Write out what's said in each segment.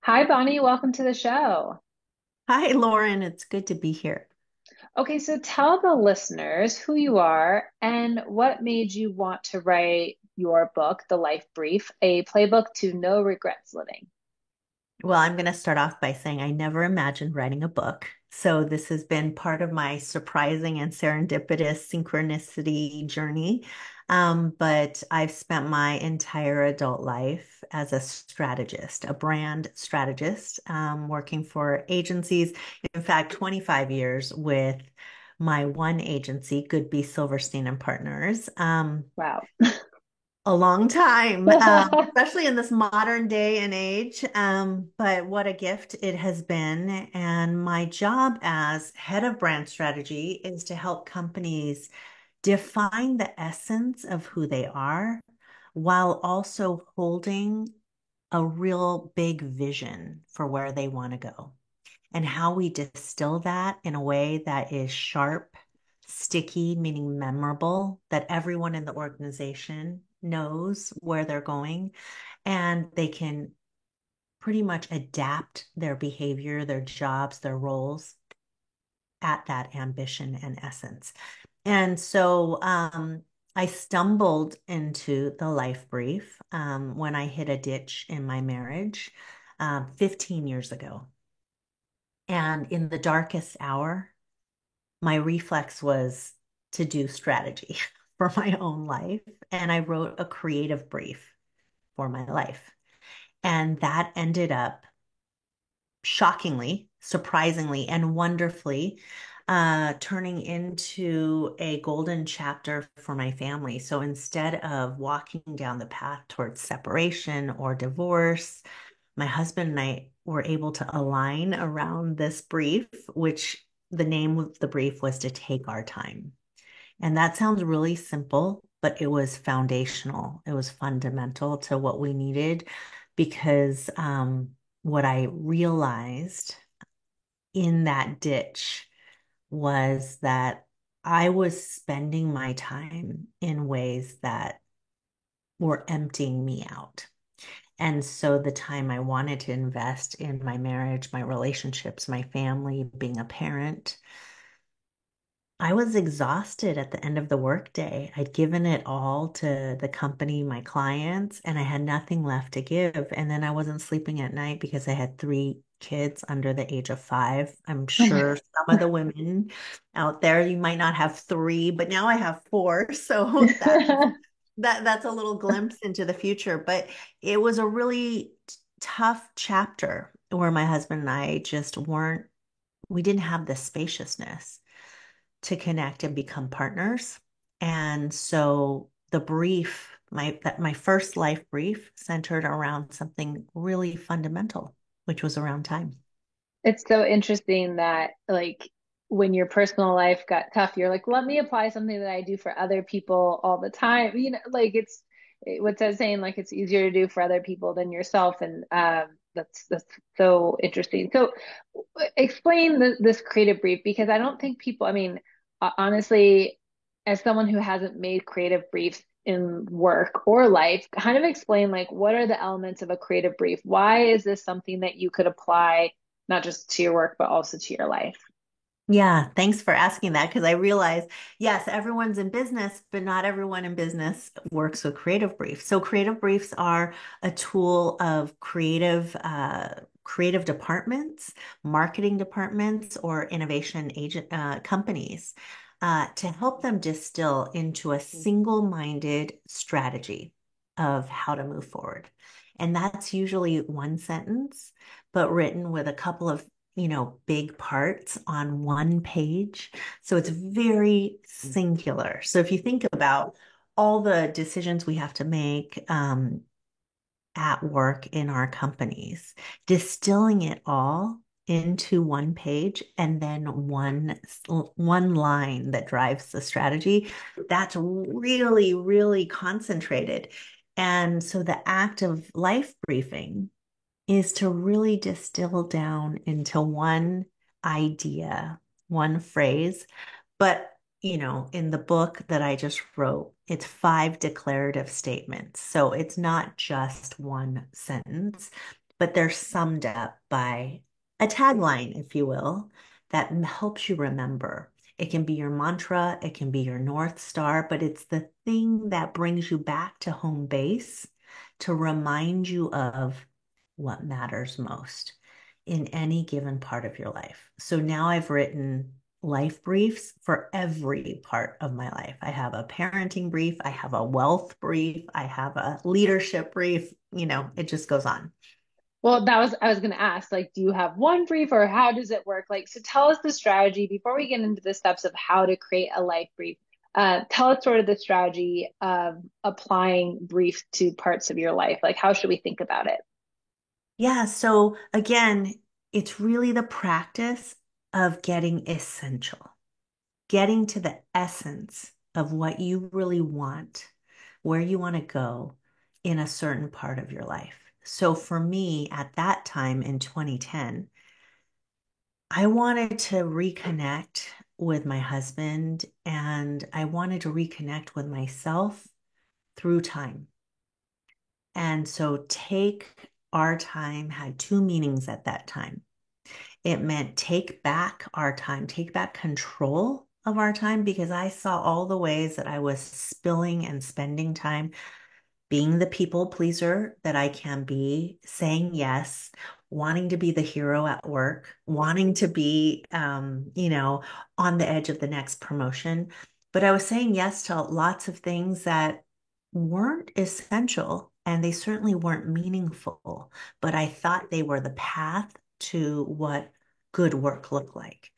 Hi, Bonnie. Welcome to the show. Hi, Lauren. It's good to be here. Okay, so tell the listeners who you are and what made you want to write your book, The Life Brief, a playbook to no regrets living. Well, I'm going to start off by saying I never imagined writing a book. So this has been part of my surprising and serendipitous synchronicity journey. But I've spent my entire adult life as a strategist, a brand strategist, working for agencies. In fact, 25 years with my one agency, Goodby Silverstein and Partners. Wow. A long time, especially in this modern day and age. But what a gift it has been. And my job as head of brand strategy is to help companies define the essence of who they are while also holding a real big vision for where they want to go and how we distill that in a way that is sharp, sticky, meaning memorable, that everyone in the organization knows where they're going and they can pretty much adapt their behavior, their jobs, their roles at that ambition and essence. And so I stumbled into the life brief when I hit a ditch in my marriage 15 years ago. And in the darkest hour, my reflex was to do strategy for my own life. And I wrote a creative brief for my life. And that ended up shockingly, surprisingly, and wonderfully turning into a golden chapter for my family. So instead of walking down the path towards separation or divorce, my husband and I were able to align around this brief, which the name of the brief was to take our time. And that sounds really simple, but it was foundational. It was fundamental to what we needed because what I realized in that ditch was that I was spending my time in ways that were emptying me out. And so the time I wanted to invest in my marriage, my relationships, my family, being a parent, I was exhausted at the end of the workday. I'd given it all to the company, my clients, and I had nothing left to give. And then I wasn't sleeping at night because I had three kids under the age of 5. I'm sure some of the women out there, you might not have three, but now I have four. So that's a little glimpse into the future. But it was a really tough chapter where my husband and I just weren't, we didn't have the spaciousness to connect and become partners. And so the brief, my first life brief centered around something really fundamental, which was around time. It's so interesting that, like, when your personal life got tough, you're like, let me apply something that I do for other people all the time. Like what's that saying? Like, it's easier to do for other people than yourself. And that's so interesting. So, explain this creative brief because I don't think people, I mean, honestly, as someone who hasn't made creative briefs in work or life, kind of explain like what are the elements of a creative brief? Why is this something that you could apply not just to your work, but also to your life? Yeah, thanks for asking that because I realize, yes, everyone's in business, but not everyone in business works with creative briefs. So creative briefs are a tool of creative departments, marketing departments, or innovation agent companies to help them distill into a single-minded strategy of how to move forward. And that's usually one sentence, but written with a couple of big parts on one page. So it's very singular. So if you think about all the decisions we have to make at work in our companies, distilling it all into one page and then one line that drives the strategy, that's really, really concentrated. And so the act of life briefing is to really distill down into one idea, one phrase. But, in the book that I just wrote, it's 5 declarative statements. So it's not just one sentence, but they're summed up by a tagline, if you will, that helps you remember. It can be your mantra, it can be your North Star, but it's the thing that brings you back to home base to remind you of what matters most in any given part of your life. So now I've written life briefs for every part of my life. I have a parenting brief, I have a wealth brief, I have a leadership brief, it just goes on. Well, that was I was going to ask, like, do you have one brief or how does it work? Like, so tell us the strategy before we get into the steps of how to create a life brief. Tell us sort of the strategy of applying briefs to parts of your life. Like, how should we think about it? Yeah, so again, it's really the practice of getting essential, getting to the essence of what you really want, where you want to go in a certain part of your life. So for me, at that time in 2010, I wanted to reconnect with my husband and I wanted to reconnect with myself through time. And so take our time had two meanings at that time. It meant take back our time, take back control of our time because I saw all the ways that I was spilling and spending time being the people pleaser that I can be, saying yes, wanting to be the hero at work, wanting to be, on the edge of the next promotion. But I was saying yes to lots of things that weren't essential and they certainly weren't meaningful, but I thought they were the path to what good work looked like.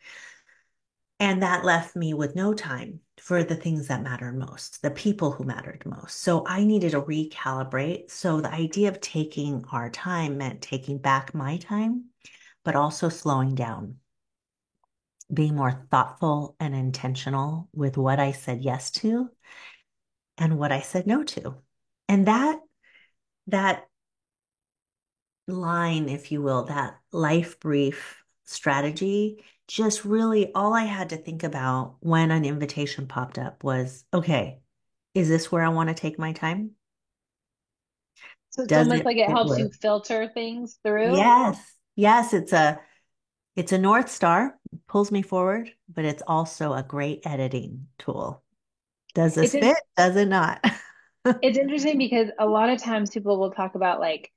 And that left me with no time for the things that mattered most, the people who mattered most. So I needed to recalibrate. So the idea of taking our time meant taking back my time, but also slowing down, being more thoughtful and intentional with what I said yes to and what I said no to. And that line, if you will, that life brief strategy, just really all I had to think about when an invitation popped up was, okay, is this where I want to take my time? So it's Does almost it like it fit helps with? you filter things through. Yes. Yes, it's a North Star, pulls me forward, but it's also a great editing tool. Does It's this in, fit? Does it not? it's interesting because a lot of times people will talk about like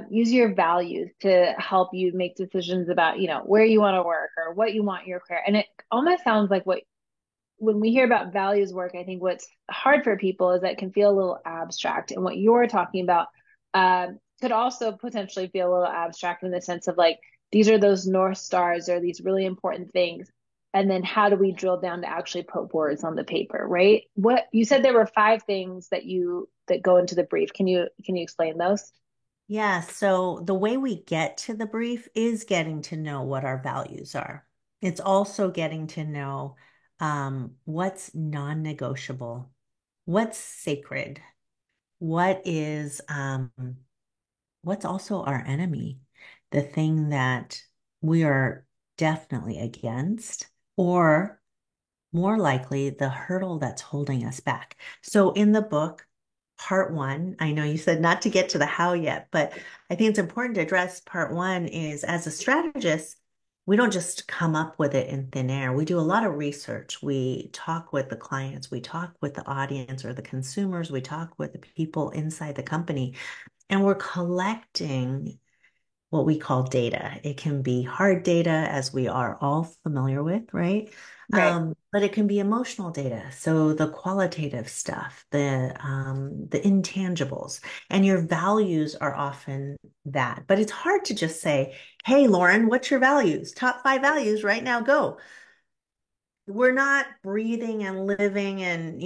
use your values to help you make decisions about, where you want to work or what you want your career. And it almost sounds like what when we hear about values work, I think what's hard for people is that it can feel a little abstract. And what you're talking about could also potentially feel a little abstract in the sense of like, these are those North Stars or these really important things. And then how do we drill down to actually put words on the paper, right? What you said there were five things that go into the brief. Can you explain those? Yeah, so the way we get to the brief is getting to know what our values are. It's also getting to know what's non-negotiable, what's sacred, what's also our enemy, the thing that we are definitely against, or more likely the hurdle that's holding us back. So in the book, part one, I know you said not to get to the how yet, but I think it's important to address part one is as a strategist, we don't just come up with it in thin air. We do a lot of research. We talk with the clients, we talk with the audience or the consumers, we talk with the people inside the company, and we're collecting what we call data. It can be hard data, as we are all familiar with, right? Right. But it can be emotional data. So the qualitative stuff, the intangibles, and your values are often that. But it's hard to just say, "Hey, Lauren, what's your values? Top five values right now, go." We're not breathing and living, and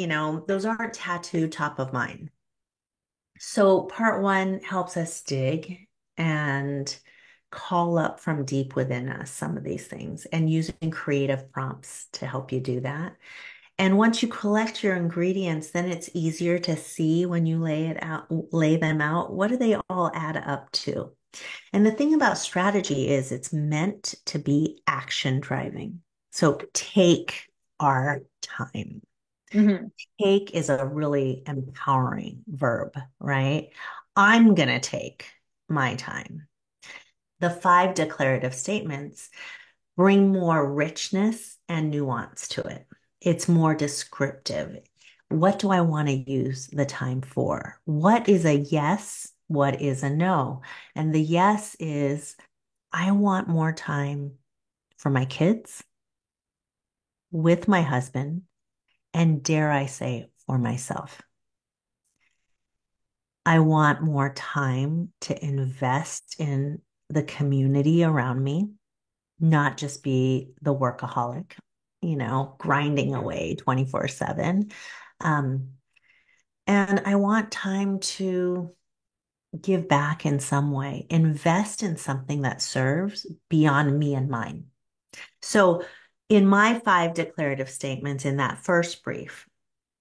those aren't tattooed top of mind. So part one helps us dig and call up from deep within us some of these things and using creative prompts to help you do that. And once you collect your ingredients, then it's easier to see when you lay them out, what do they all add up to? And the thing about strategy is it's meant to be action driving. So take our time. Hmm. Take is a really empowering verb, right? I'm going to take my time. The five declarative statements bring more richness and nuance to it. It's more descriptive. What do I want to use the time for? What is a yes? What is a no? And the yes is I want more time for my kids, with my husband, and dare I say, for myself. I want more time to invest in the community around me, not just be the workaholic, grinding away 24/7. Um, and I want time to give back in some way, invest in something that serves beyond me and mine. So, in my five declarative statements in that first brief,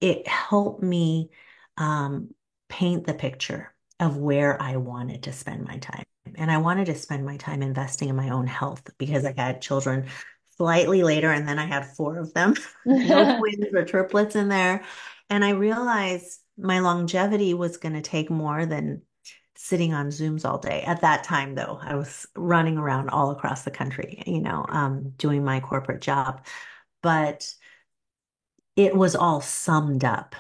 it helped me um, paint the picture of where I wanted to spend my time. And I wanted to spend my time investing in my own health because I had children slightly later, and then I had four of them, no twins or triplets in there. And I realized my longevity was going to take more than sitting on Zooms all day. At that time, though, I was running around all across the country, doing my corporate job. But it was all summed up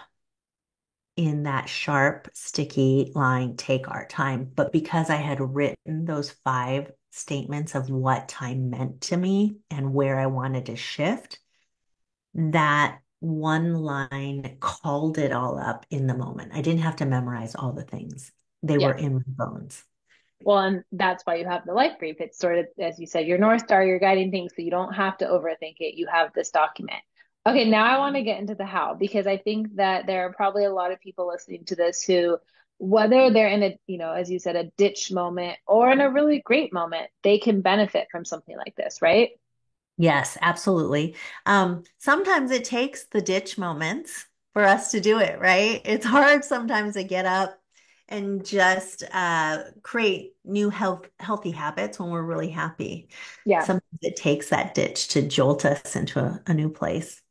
in that sharp, sticky line, take our time. But because I had written those five statements of what time meant to me and where I wanted to shift, that one line called it all up in the moment. I didn't have to memorize all the things. They Yeah. were in my bones. Well, and that's why you have the life brief. It's sort of, as you said, your North Star, your guiding thing. So you don't have to overthink it. You have this document. Okay, now I want to get into the how because I think that there are probably a lot of people listening to this who, whether they're in a, as you said, a ditch moment or in a really great moment, they can benefit from something like this, right? Yes, absolutely. Sometimes it takes the ditch moments for us to do it, right? It's hard sometimes to get up and just create new healthy habits when we're really happy. Yeah. Sometimes it takes that ditch to jolt us into a new place.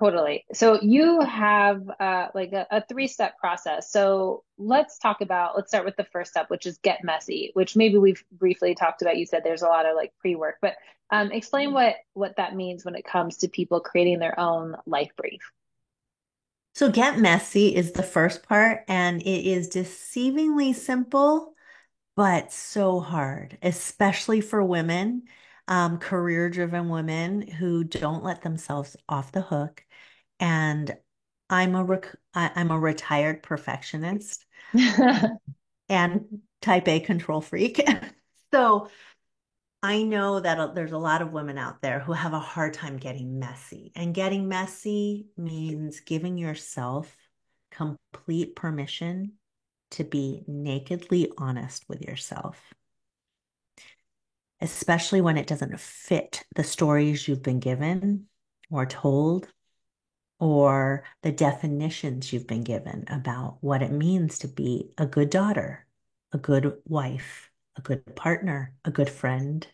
Totally. So you have like a three-step process. So let's start with the first step, which is get messy, which maybe we've briefly talked about. You said there's a lot of like pre-work, but explain what that means when it comes to people creating their own life brief. So get messy is the first part, and it is deceivingly simple but so hard, especially for women, career-driven women who don't let themselves off the hook. And I'm a retired perfectionist and type A control freak. So I know that there's a lot of women out there who have a hard time getting messy. And getting messy means giving yourself complete permission to be nakedly honest with yourself, especially when it doesn't fit the stories you've been given or told, or the definitions you've been given about what it means to be a good daughter, a good wife, a good partner, a good friend,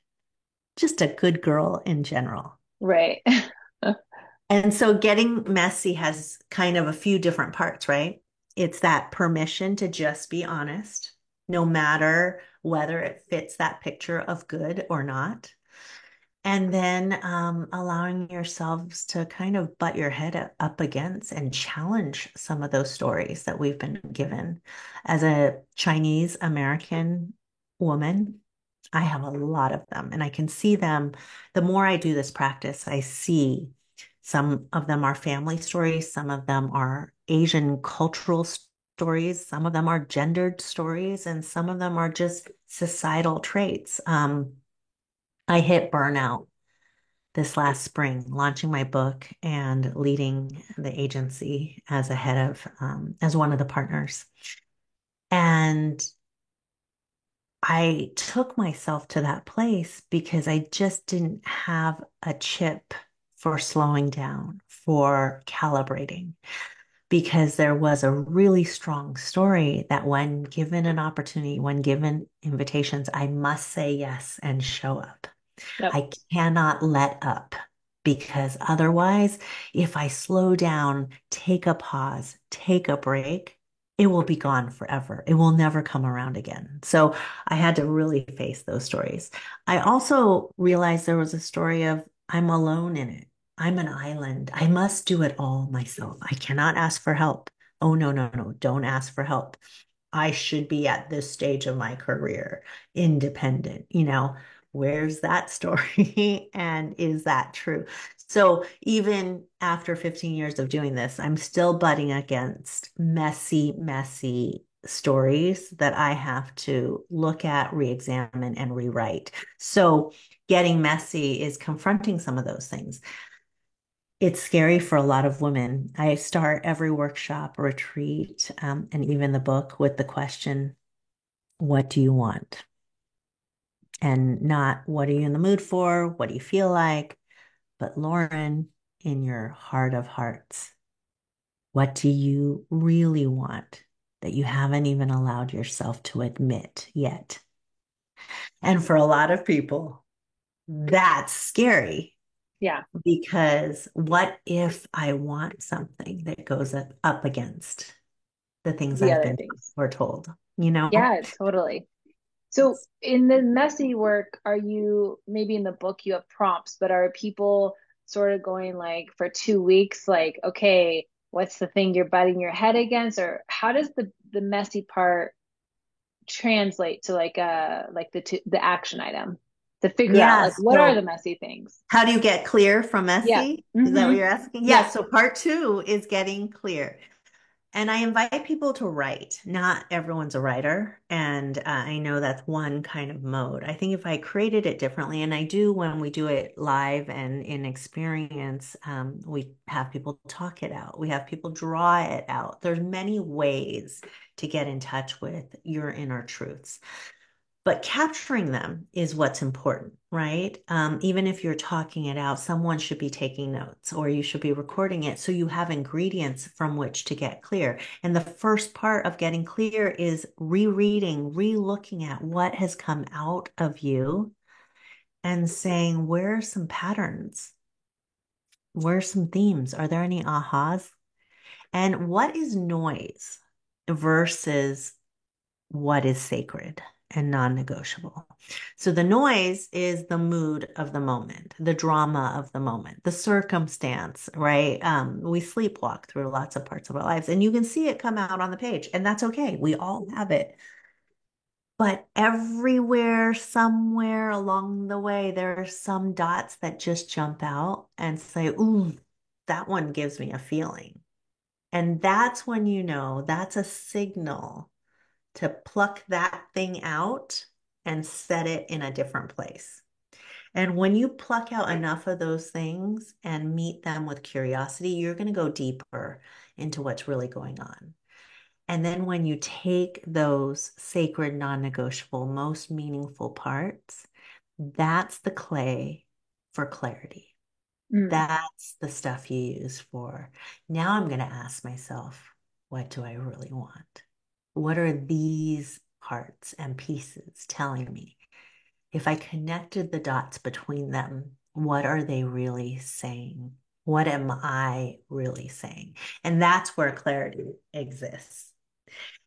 just a good girl in general. Right. And so getting messy has kind of a few different parts, right? It's that permission to just be honest, no matter whether it fits that picture of good or not. And then allowing yourselves to kind of butt your head up against and challenge some of those stories that we've been given. As a Chinese American woman, I have a lot of them, and I can see them. The more I do this practice, I see some of them are family stories, some of them are Asian cultural stories, some of them are gendered stories, and some of them are just societal traits. I hit burnout this last spring, launching my book and leading the agency as a head of, as one of the partners. And I took myself to that place because I just didn't have a chip for slowing down, for calibrating, because there was a really strong story that when given an opportunity, when given invitations, I must say yes and show up. Yep. I cannot let up because otherwise, if I slow down, take a pause, take a break, it will be gone forever. It will never come around again. So I had to really face those stories. I also realized there was a story of I'm alone in it. I'm an island. I must do it all myself. I cannot ask for help. Oh, no, no, no. Don't ask for help. I should be at this stage of my career, independent, where's that story? And is that true? So even after 15 years of doing this, I'm still butting against messy, messy stories that I have to look at, re-examine, and rewrite. So getting messy is confronting some of those things. It's scary for a lot of women. I start every workshop, retreat, and even the book with the question, what do you want? And not what are you in the mood for? What do you feel like? But Lauren, in your heart of hearts, what do you really want that you haven't even allowed yourself to admit yet? And for a lot of people, that's scary Yeah, because what if I want something that goes up against the things the I've other been things. or told, you know? Yeah, totally. So in the messy work, are you maybe in the book you have prompts, but are people sort of going like for 2 weeks, like, okay, what's the thing you're butting your head against? Or how does the messy part translate to like the action item to figure out like Yeah. what are the So messy things? how do you get clear from Yeah. messy? Is that what Mm-hmm. you're asking? Yeah. Yep. So part two is getting clear. And I invite people to write. Not everyone's a writer. And I know that's one kind of mode. I think if I created it differently, and I do when we do it live and in experience, we have people talk it out. We have people draw it out. There's many ways to get in touch with your inner truths. But capturing them is what's important, right? Even if you're talking it out, someone should be taking notes or you should be recording it so you have ingredients from which to get clear. And the first part of getting clear is rereading, re-looking at what has come out of you and saying, where are some patterns? Where are some themes? Are there any ahas? And what is noise versus what is sacred and non-negotiable. So the noise is the mood of the moment, the drama of the moment, the circumstance, right? We sleepwalk through lots of parts of our lives, and you can see it come out on the page, and that's okay. We all have it. But everywhere, somewhere along the way, there are some dots that just jump out and say, ooh, that one gives me a feeling. And that's when you know that's a signal to pluck that thing out and set it in a different place. And when you pluck out enough of those things and meet them with curiosity, you're going to go deeper into what's really going on. And then when you take those sacred, non-negotiable, most meaningful parts, that's the clay for clarity. Mm. That's the stuff you use for. Now I'm going to ask myself, what do I really want? What are these parts and pieces telling me? If I connected the dots between them, what are they really saying? What am I really saying? And that's where clarity exists.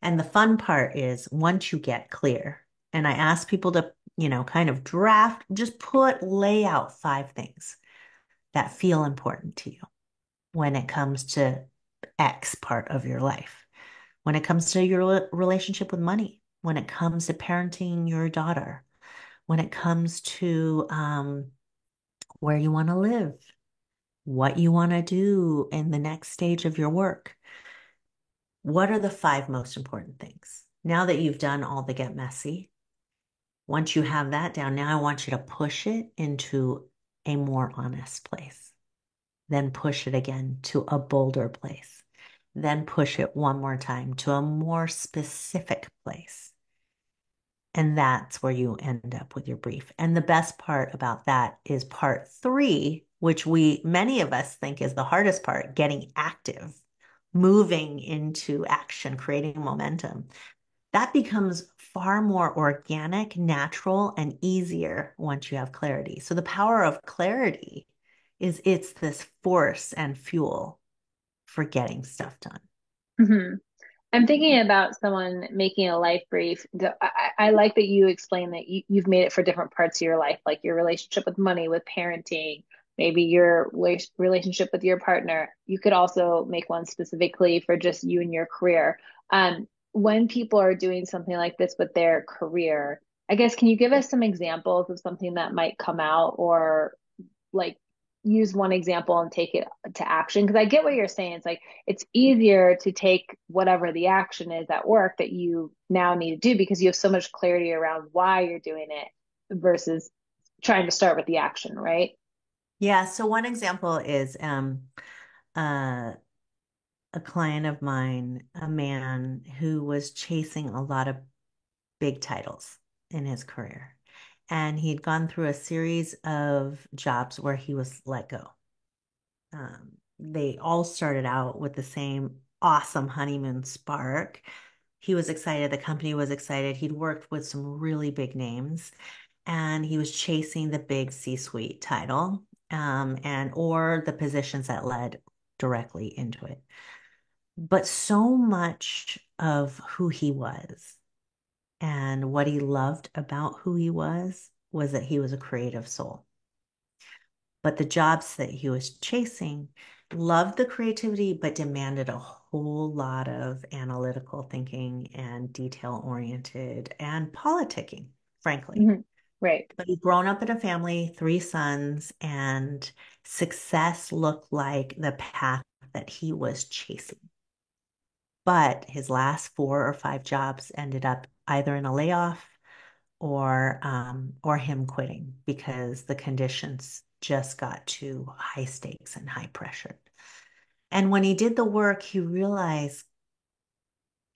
And the fun part is once you get clear, and I ask people to, kind of draft, just lay out 5 things that feel important to you when it comes to X part of your life, when it comes to your relationship with money, when it comes to parenting your daughter, when it comes to where you want to live, what you want to do in the next stage of your work. What are the 5 most important things? Now that you've done all the get messy, once you have that down, now I want you to push it into a more honest place. Then push it again to a bolder place. Then push it one more time to a more specific place. And that's where you end up with your brief. And the best part about that is part 3, which many of us think is the hardest part, getting active, moving into action, creating momentum. That becomes far more organic, natural, and easier once you have clarity. So the power of clarity is it's this force and fuel for getting stuff done. Hmm. I'm thinking about someone making a life brief. I like that you explain that you've made it for different parts of your life, like your relationship with money, with parenting, maybe your relationship with your partner. You could also make one specifically for just you and your career. When people are doing something like this with their career, I guess, can you give us some examples of something that might come out or like use one example and take it to action? Because I get what you're saying. It's like it's easier to take whatever the action is at work that you now need to do because you have so much clarity around why you're doing it versus trying to start with the action, right? Yeah, so one example is uh, a client of mine, a man who was chasing a lot of big titles in his career. And he'd gone through a series of jobs where he was let go. They all started out with the same awesome honeymoon spark. He was excited, the company was excited. He'd worked with some really big names and he was chasing the big C-suite title, and or the positions that led directly into it. But so much of who he was and what he loved about who he was that he was a creative soul. But the jobs that he was chasing loved the creativity, but demanded a whole lot of analytical thinking and detail oriented and politicking, frankly. Mhm. Right. But he'd grown up in a family, three sons, and success looked like the path that he was chasing. But his last four or five jobs ended up either in a layoff or him quitting because the conditions just got too high stakes and high pressure. And when he did the work, he realized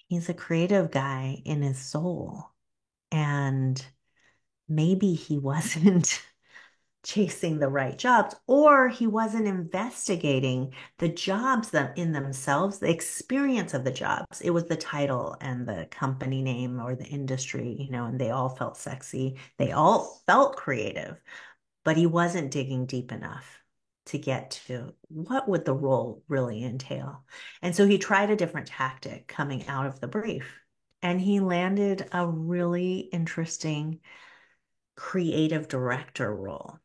he's a creative guy in his soul. And maybe he wasn't chasing the right jobs, or he wasn't investigating the jobs that in themselves, the experience of the jobs. It was the title and the company name or the industry, and they all felt sexy. They all felt creative, but he wasn't digging deep enough to get to what would the role really entail. And so he tried a different tactic coming out of the brief, and he landed a really interesting creative director role.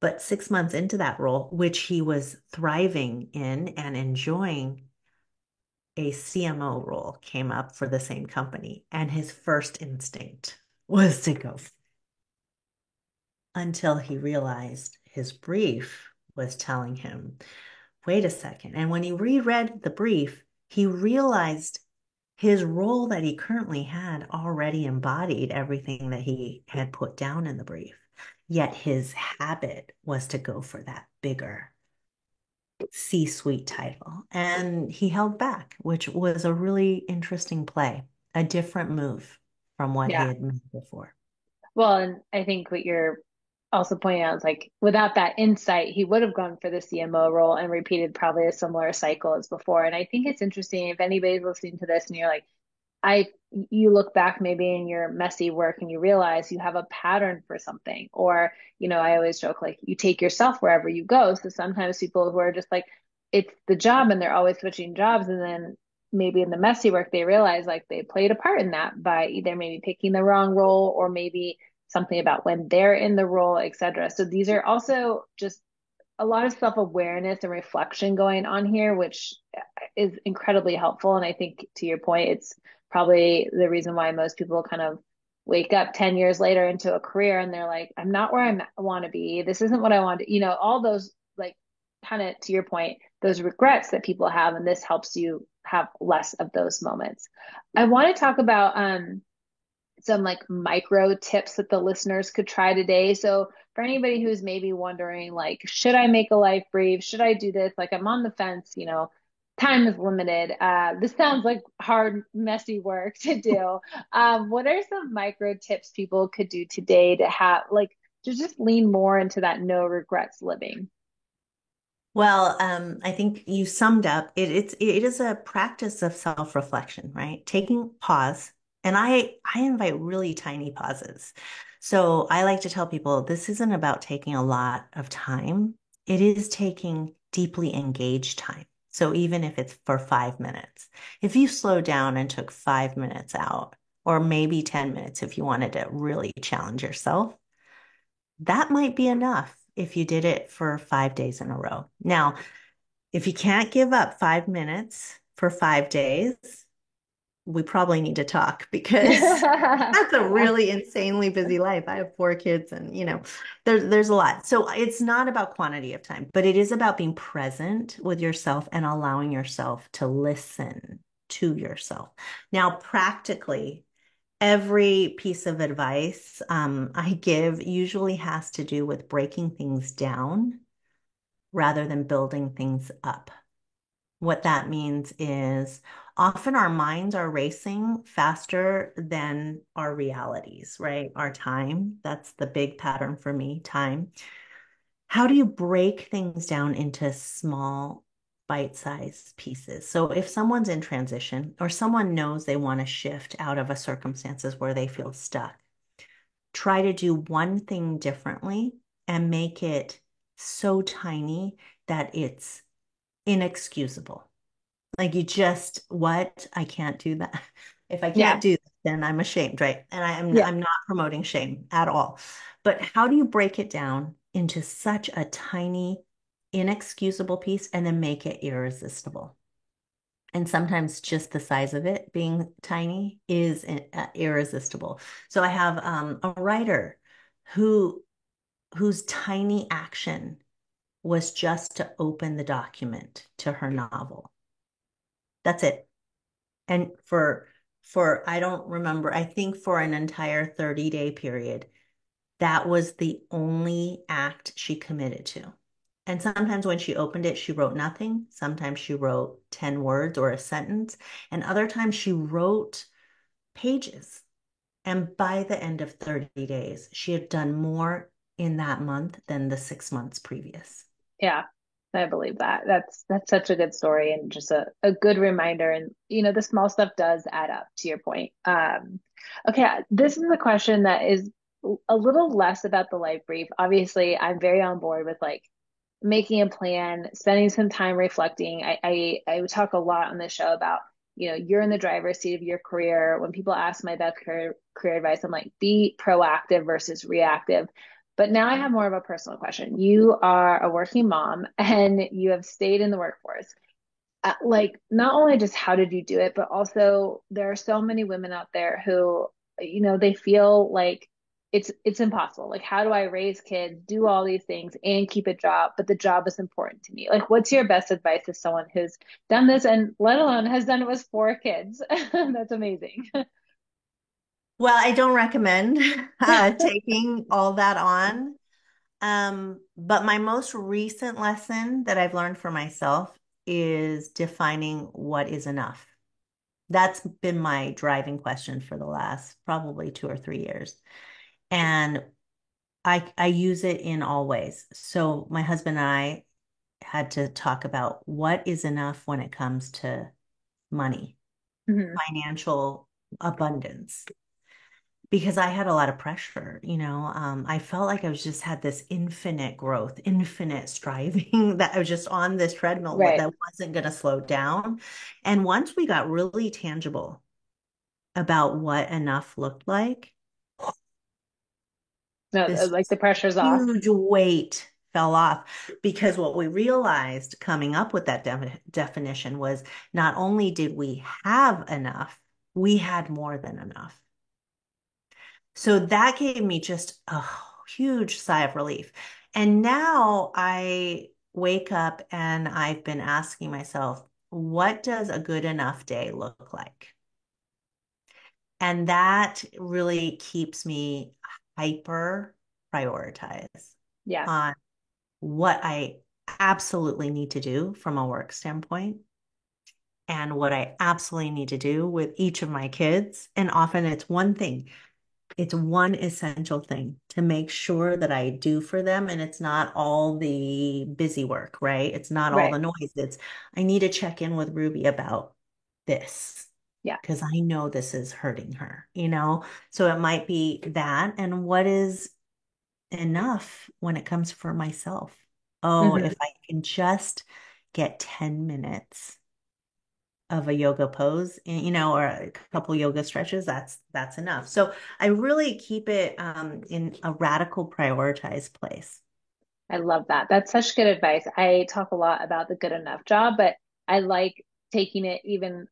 But 6 months into that role, which he was thriving in and enjoying, a CMO role came up for the same company. And his first instinct was to go until he realized his brief was telling him, wait a second. And when he reread the brief, he realized his role that he currently had already embodied everything that he had put down in the brief. Yet his habit was to go for that bigger C-suite title. And he held back, which was a really interesting play, a different move from what he Yeah. had made before. Well, and I think what you're also pointing out is like without that insight, he would have gone for the CMO role and repeated probably a similar cycle as before. And I think it's interesting if anybody's listening to this and you're like, you look back maybe in your messy work and you realize you have a pattern for something. Or, I always joke like you take yourself wherever you go. So sometimes people who are just like, it's the job and they're always switching jobs. And then maybe in the messy work, they realize like they played a part in that by either maybe picking the wrong role or maybe something about when they're in the role, etc. So these are also just a lot of self-awareness and reflection going on here, which is incredibly helpful. And I think to your point, it's probably the reason why most people kind of wake up 10 years later into a career and they're like, I'm not where I want to be. This isn't what I want to, all those like kind of to your point, those regrets that people have. And this helps you have less of those moments. I want to talk about some like micro tips that the listeners could try today. So for anybody who's maybe wondering, like, should I make a life brief? Should I do this? Like, I'm on the fence, time is limited. This sounds like hard, messy work to do. What are some micro tips people could do today to have, like, to just lean more into that no regrets living? Well, I think you summed up it is a practice of self-reflection, right? Taking pause, and I invite really tiny pauses. So I like to tell people this isn't about taking a lot of time. It is taking deeply engaged time. So even if it's for 5 minutes, if you slow down and took 5 minutes out, or maybe 10 minutes if you wanted to really challenge yourself, that might be enough if you did it for 5 days in a row. Now, if you can't give up 5 minutes for 5 days, we probably need to talk because that's a Yeah. really insanely busy life. I have 4 kids and there's a lot. So it's not about quantity of time, but it is about being present with yourself and allowing yourself to listen to yourself. Now, practically, every piece of advice I give usually has to do with breaking things down rather than building things up. What that means is often our minds are racing faster than our realities, right? Our time. That's the big pattern for me, time. How do you break things down into small, bite-sized pieces? So if someone's in transition or someone knows they want to shift out of a circumstances where they feel stuck, try to do one thing differently and make it so tiny that it's inexcusable. Like you just, what? I can't do that. If I can't Yeah. do that, then I'm ashamed, right? And Yeah. I'm not promoting shame at all. But how do you break it down into such a tiny, inexcusable piece and then make it irresistible? And sometimes just the size of it being tiny is irresistible. So I have a writer who whose tiny action was just to open the document to her novel. That's it. And for I don't remember, I think for an entire 30-day period, that was the only act she committed to. And sometimes when she opened it, she wrote nothing. Sometimes she wrote 10 words or a sentence. And other times she wrote pages. And by the end of 30 days, she had done more in that month than the 6 months previous. Yeah. I believe that. That's such a good story and just a good reminder. And the small stuff does add up to your point. Okay, this is a question that is a little less about the life brief. Obviously, I'm very on board with like making a plan, spending some time reflecting. I would talk a lot on the show about, you're in the driver's seat of your career. When people ask my best career advice, I'm like, be proactive versus reactive. But now I have more of a personal question. You are a working mom and you have stayed in the workforce. Like, not only just how did you do it, but also there are so many women out there who, they feel like it's impossible. Like, how do I raise kids, do all these things, and keep a job? But the job is important to me. Like, what's your best advice to someone who's done this and let alone has done it with 4 kids? That's amazing. Well, I don't recommend taking all that on. But my most recent lesson that I've learned for myself is defining what is enough. That's been my driving question for the last probably 2 or 3 years. And I use it in all ways. So my husband and I had to talk about what is enough when it comes to money, Mhm. financial abundance. Because I had a lot of pressure, I felt like I was just had this infinite growth, infinite striving that I was just on this treadmill Right. that wasn't going to slow down. And once we got really tangible about what enough looked like, No, this like the pressure's off. huge weight fell off because what we realized coming up with that definition was not only did we have enough, we had more than enough. So that gave me just a huge sigh of relief. And now I wake up and I've been asking myself, what does a good enough day look like? And that really keeps me hyper prioritized Yeah. on what I absolutely need to do from a work standpoint and what I absolutely need to do with each of my kids. And often it's one thing. It's one essential thing to make sure that I do for them. And it's not all the busy work, right? It's not all Right. the noise. It's, I need to check in with Ruby about this Yeah. because I know this is hurting her? So it might be that. And what is enough when it comes for myself? Oh, if Hmm. I can just get 10 minutes of a yoga pose, or a couple yoga stretches, that's enough. So I really keep it in a radical prioritized place. I love that. That's such good advice. I talk a lot about the good enough job, but I like taking it even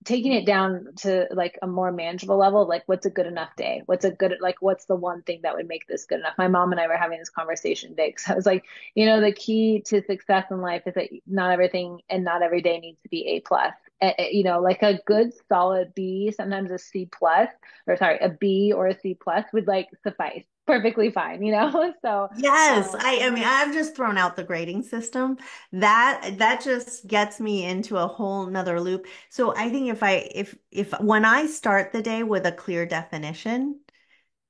taking it down to like a more manageable level, like what's a good enough day? What's the one thing that would make this good enough? My mom and I were having this conversation today because I was like, the key to success in life is that not everything and not every day needs to be A plus. Like a good solid B, sometimes a C plus, or sorry, a B or a C plus would like suffice perfectly fine. So, Yes, um, I mean I've just thrown out the grading system. That just gets me into a whole nother loop. So I think if when I start the day with a clear definition,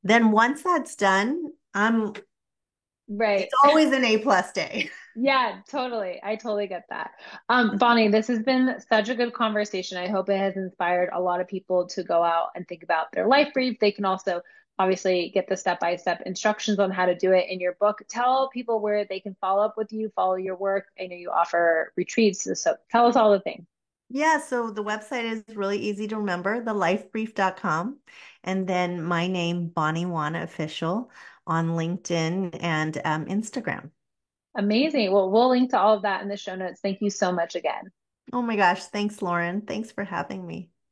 then once that's done, right. it's always an A plus day. Yeah, totally. I totally get that. Bonnie, this has been such a good conversation. I hope it has inspired a lot of people to go out and think about their life brief. They can also obviously get the step-by-step instructions on how to do it in your book. Tell people where they can follow up with you, follow your work. I know you offer retreats, so tell us all the things. Yeah, so the website is really easy to remember, thelifebrief.com. And then my name, Bonnie Wana Official, on LinkedIn and Instagram. Amazing. Well, we'll link to all of that in the show notes. Thank you so much again. Oh my gosh, thanks, Lauren. Thanks for having me.